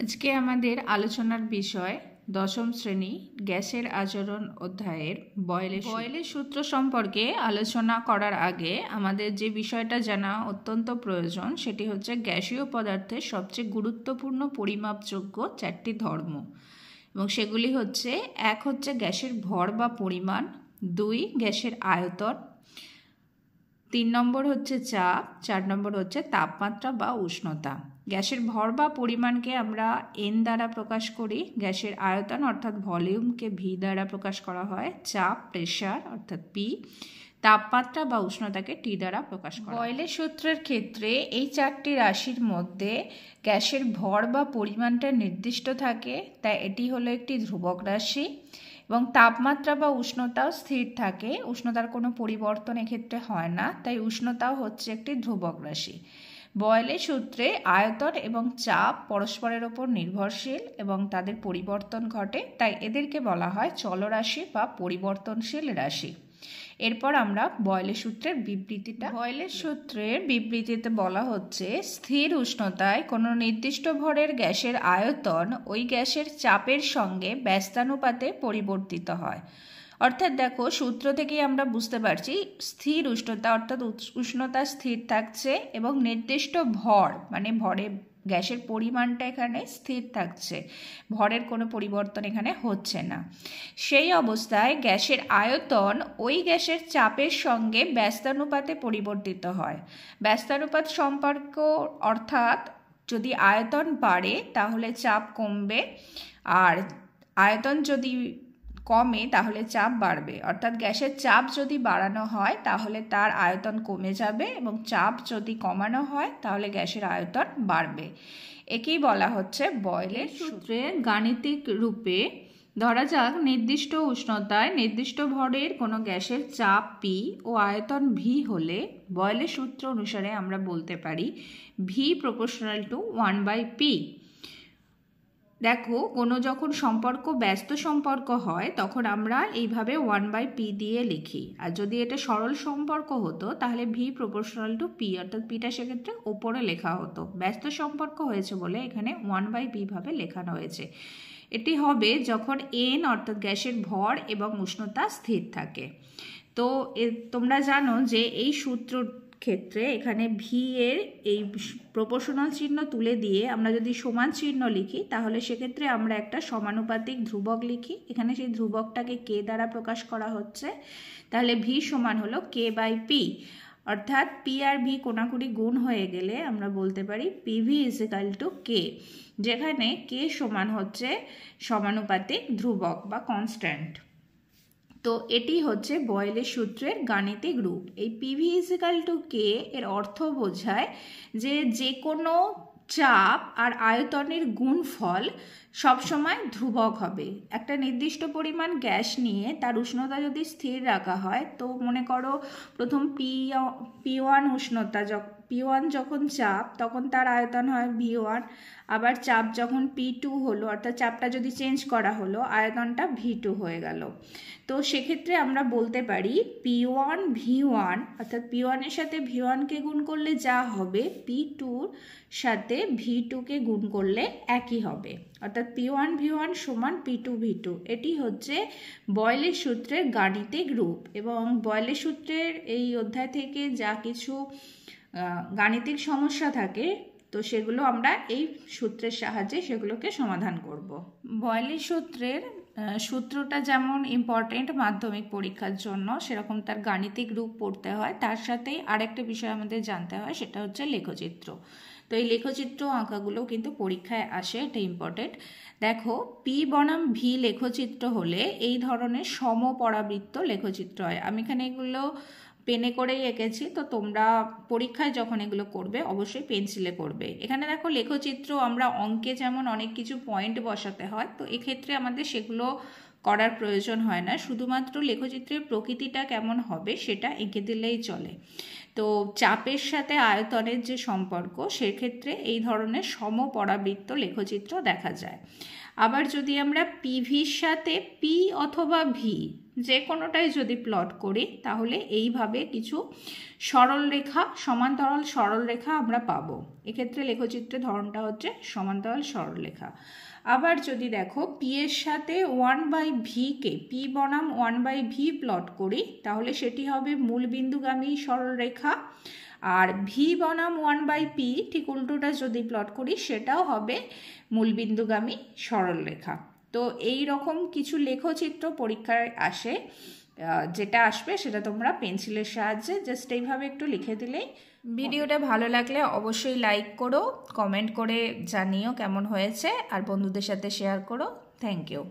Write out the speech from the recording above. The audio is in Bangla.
আজকে আমাদের আলোচনার বিষয় দশম শ্রেণী গ্যাসের আচরণ অধ্যায়ের বয়েলের সূত্র সম্পর্কে আলোচনা করার আগে আমাদের যে বিষয়টা জানা অত্যন্ত প্রয়োজন সেটি হচ্ছে গ্যাসীয় পদার্থের সবচেয়ে গুরুত্বপূর্ণ পরিমাপযোগ্য চারটি ধর্ম, এবং সেগুলি হচ্ছে: এক হচ্ছে গ্যাসের ভর বা পরিমাণ, দুই গ্যাসের আয়তন, 3 নম্বর হচ্ছে চাপ, 4 নম্বর হচ্ছে তাপমাত্রা বা উষ্ণতা। গ্যাসের ভর বা পরিমাণকে আমরা এন দ্বারা প্রকাশ করি, গ্যাসের আয়তন অর্থাৎ ভলিউমকে ভি দ্বারা প্রকাশ করা হয়, চাপ প্রেসার অর্থাৎ পি, তাপমাত্রা বা উষ্ণতাকে টি দ্বারা প্রকাশ করা হয়। বয়েলের সূত্রের ক্ষেত্রে এই চারটি রাশির মধ্যে গ্যাসের ভর বা পরিমাণটা নির্দিষ্ট থাকে, তাই এটি হলো একটি ধ্রুবক রাশি, এবং তাপমাত্রা বা উষ্ণতাও স্থির থাকে, উষ্ণতার কোনো পরিবর্তন এক্ষেত্রে হয় না, তাই উষ্ণতাও হচ্ছে একটি ধ্রুবক রাশি। বয়েলের সূত্রে আয়তন এবং চাপ পরস্পরের ওপর নির্ভরশীল এবং তাদের পরিবর্তন ঘটে, তাই এদেরকে বলা হয় চলরাশি বা পরিবর্তনশীল রাশি। এরপর আমরা বয়েলের সূত্রের বিবৃতিতে বলা হচ্ছে স্থির উষ্ণতায় কোনো নির্দিষ্ট ভরের গ্যাসের আয়তন ওই গ্যাসের চাপের সঙ্গে ব্যস্তানুপাতে পরিবর্তিত হয়। অর্থাৎ দেখো, সূত্র থেকেই আমরা বুঝতে পারছি স্থির উষ্ণতা অর্থাৎ উষ্ণতা স্থির থাকছে এবং নির্দিষ্ট ভর মানে ভরে গ্যাসের পরিমাণটা এখানে স্থির থাকছে, ভরের কোনো পরিবর্তন এখানে হচ্ছে না। সেই অবস্থায় গ্যাসের আয়তন ওই গ্যাসের চাপের সঙ্গে ব্যস্তানুপাতে পরিবর্তিত হয়। ব্যস্তানুপাত সম্পর্ক অর্থাৎ যদি আয়তন বাড়ে তাহলে চাপ কমবে, আর আয়তন যদি কমে তাহলে চাপ বাড়বে। অর্থাৎ গ্যাসের চাপ যদি বাড়ানো হয় তাহলে তার আয়তন কমে যাবে, এবং চাপ যদি কমানো হয় তাহলে গ্যাসের আয়তন বাড়বে। একেই বলা হচ্ছে বয়েলের সূত্রের গাণিতিক রূপে। ধরা যাক নির্দিষ্ট উষ্ণতায় নির্দিষ্ট ভরের কোনো গ্যাসের চাপ পি ও আয়তন ভি হলে বয়েলের সূত্র অনুসারে আমরা বলতে পারি ভি প্রপোর্শনাল টু 1/p। দেখো, কোনো যখন সম্পর্ক ব্যস্ত সম্পর্ক হয় তখন আমরা এইভাবে 1/p দিয়ে লিখি, আর যদি এটা সরল সম্পর্ক হতো তাহলে ভি প্রপোর্শনাল টু পি, অর্থাৎ পিটা সেক্ষেত্রে ওপরে লেখা হতো। ব্যস্ত সম্পর্ক হয়েছে বলে এখানে 1/p ভাবে লেখানো হয়েছে। এটি হবে যখন এন অর্থাৎ গ্যাসের ভর এবং উষ্ণতা স্থির থাকে। তো তোমরা জানো যে এই সূত্র ক্ষেত্রে এখানে ভি এর এই প্রপোর্শনাল চিহ্ন তুলে দিয়ে আমরা যদি সমান চিহ্ন লিখি তাহলে সেক্ষেত্রে আমরা একটা সমানুপাতিক ধ্রুবক লিখি। এখানে সেই ধ্রুবকটাকে কে দ্বারা প্রকাশ করা হচ্ছে, তাহলে ভি সমান হলো k/p, অর্থাৎ পি আর ভি কোনাকুনি গুণ হয়ে গেলে আমরা বলতে পারি পিভি ইজিক্যাল টু কে, যেখানে কে সমান হচ্ছে সমানুপাতিক ধ্রুবক বা কনস্ট্যান্ট। তো এটি হচ্ছে বয়েলের সূত্রের গাণিতিক রূপ। এই পিভি ইজিক্যাল টু কে এর অর্থ বোঝায় যে কোনো চাপ আর আয়তনের গুণফল সবসময় ধ্রুবক হবে। একটা নির্দিষ্ট পরিমাণ গ্যাস নিয়ে তার উষ্ণতা যদি স্থির রাখা হয়, তো মনে করো প্রথম P1 উষ্ণতা P1 যখন চাপ তখন তার আয়তন হয় V1, আবার চাপ যখন P2 হলো অর্থাৎ চাপটা যদি চেঞ্জ করা হলো আয়তনটা V2 হয়ে গেল। তো সেক্ষেত্রে আমরা বলতে পারি P1 V1 অর্থাৎ P1 এর সাথে V1 কে গুণ করলে যা হবে P2 সাথে V2 কে গুণ করলে একই হবে, অর্থাৎ P1 V1 সমান P2 V2। এটি হচ্ছে বয়েলের সূত্রের গাণিতিক রূপ। এবং বয়েলের সূত্রের এই অধ্যায় থেকে যা কিছু গাণিতিক সমস্যা থাকে তো সেগুলো আমরা এই সূত্রের সাহায্যে সেগুলোকে সমাধান করব। বয়েলের সূত্রটা যেমন ইম্পর্টেন্ট মাধ্যমিক পরীক্ষার জন্য, সেরকম তার গাণিতিক রূপ পড়তে হয়। তার সাথেই আরেকটা বিষয় আমাদের জানতে হয়, সেটা হচ্ছে লেখচিত্র। তো এই লেখচিত্র আঁকাগুলো কিন্তু পরীক্ষায় আসে, এটা ইম্পর্টেন্ট। দেখো, পি বনাম ভি লেখচিত্র হলে এই ধরনের সমপরাবৃত্ত লেখচিত্র হয়। আমি এখানে এগুলো পেনে করেই এঁকেছি, তো তোমরা পরীক্ষায় যখন এগুলো করবে অবশ্যই পেন্সিলে করবে। এখানে দেখো লেখচিত্র আমরা অঙ্কে যেমন অনেক কিছু পয়েন্ট বসাতে হয়, তো এক্ষেত্রে আমাদের সেগুলো করার প্রয়োজন হয় না, শুধুমাত্র লেখচিত্রের প্রকৃতিটা কেমন হবে সেটা এঁকে দিলেই চলে। তো চাপের সাথে আয়তনের যে সম্পর্ক, সেক্ষেত্রে এই ধরনের সমপরাবৃত্ত লেখচিত্র দেখা যায়। আবার যদি আমরা পিভির সাথে পি অথবা ভি যে কোনোটাই যদি প্লট করি তাহলে এইভাবে কিছু সরল রেখা, সমান্তরাল সরল রেখা আমরা পাবো। এক্ষেত্রে লেখচিত্রের ধরনটা হচ্ছে সমান্তরাল সরল রেখা। আবার যদি দেখো পি এর সাথে 1/v-কে পি বনাম 1/v প্লট করি তাহলে সেটি হবে মূলবিন্দুগামী সরল রেখা। আর ভি বনাম 1/p ঠিক উল্টোটা যদি প্লট করি সেটাও হবে মূলবিন্দুগামী সরল রেখা। তো এই রকম কিছু লেখচিত্র পরীক্ষায় আসে, যেটা আসবে সেটা তোমরা পেন্সিলের সাহায্যে জাস্ট এইভাবে একটু লিখে দিলেই। ভিডিওটা ভালো লাগলে অবশ্যই লাইক করো, কমেন্ট করে জানিও কেমন হয়েছে, আর বন্ধুদের সাথে শেয়ার করো। Thank you.